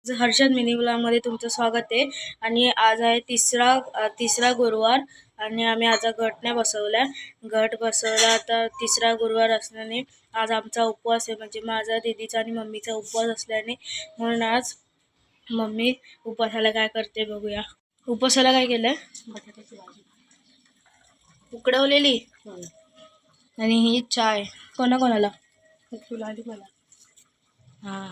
Harshad mini ब्लॉगमध्ये तुमचं स्वागत आहे. आणि आज आहे तिसरा गुरुवार आणि आम्ही आज घट नाही बसवला. घट बसवला तर तिसरा गुरुवार असल्याने आज आमचा उपवास आहे, म्हणजे माझा दीदीचा आणि मम्मीचा उपवास असल्याने म्हणून आज मम्मी उपवासाला काय करते बघूया. उपवासाला काय केलंय? बटाट्याची भाजी उकडवलेली आणि ही चाय. कोणाकोणाला? मला. हां,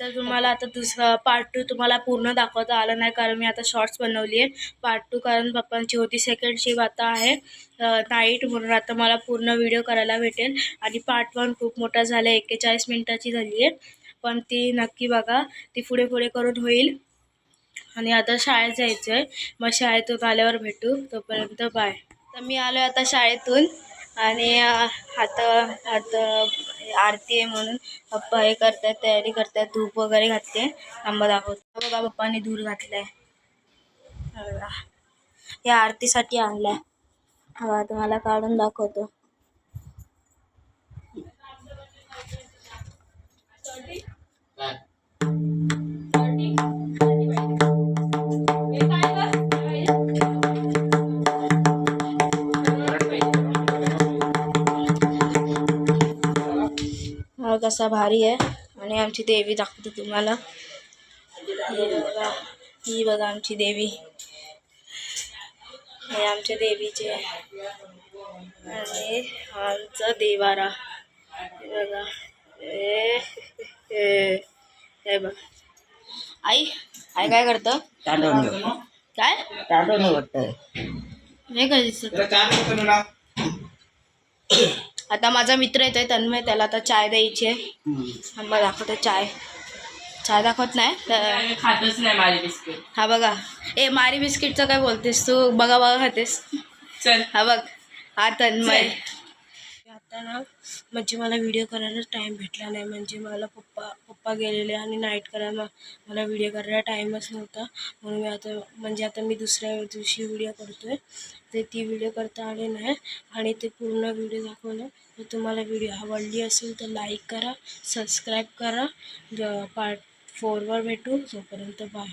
तर तुम्हाला आता दुसरा पार्ट 2 तुम्हाला पूर्ण दाखवता आलं नाही, कारण मी आता शॉर्ट्स बनवली आहे. पार्ट 2 कारण पप्पांची होती सेकंड शिफ्ट, आता आहे नाईट, म्हणून आता मला पूर्ण व्हिडिओ करायला भेटेल. आणि पार्ट 1 खूप मोठा झाला आहे, 41 मिनिटाची झाली आहे, पण ती नक्की बघा, ती पुढे पुढे करून होईल. आणि आता शाळेत जायचं आहे, मग शाळेतून आल्यावर भेटू. तोपर्यंत बाय. तर मी आलो आता शाळेतून आणि आता आरती आहे म्हणून पप्पा हे करतात, तयारी करतात, धूप वगैरे घातले. आंबा दाखवतो बघा, पप्पांनी धूर घातलाय. या आरतीसाठी आणलाय. हा तुम्हाला काढून दाखवतो. हा कसा भारी आहे. आणि आमची देवी दाखवतो तुम्हाला. ही बघा आमची देवी, हे आमच्या देवीचे आणि आमचा देवारा. हे बघा, हे बघ. आई आई काय करतं? काय हे काय दिसत? आता माझा मित्र येतोय तन्मय, त्याला आता चाय द्यायची आहे. आंबा दाखवतो. चाय दाखवत नाही तर खातच नाही मारी बिस्किट. हा बघा. ए मारी बिस्किटचं काय बोलतेस तू? बघा खातेस. चल हा बघ, हा तन्मय. आता ना म्हणजे मला व्हिडिओ करायला टाईम भेटला नाही, म्हणजे मला पप्पा गेलेले आणि नाईट करायला मला व्हिडिओ करायला टाईमच नव्हता. म्हणून मी आता मी दुसऱ्या दिवशी व्हिडिओ करतोय. ते ती व्हिडिओ करता आले नाही आणि ते पूर्ण व्हिडिओ दाखवलं. तर तुम्हाला व्हिडिओ आवडली असेल तर लाईक करा, सबस्क्राईब करा. पार्ट 4 वर भेटू. तोपर्यंत बाय.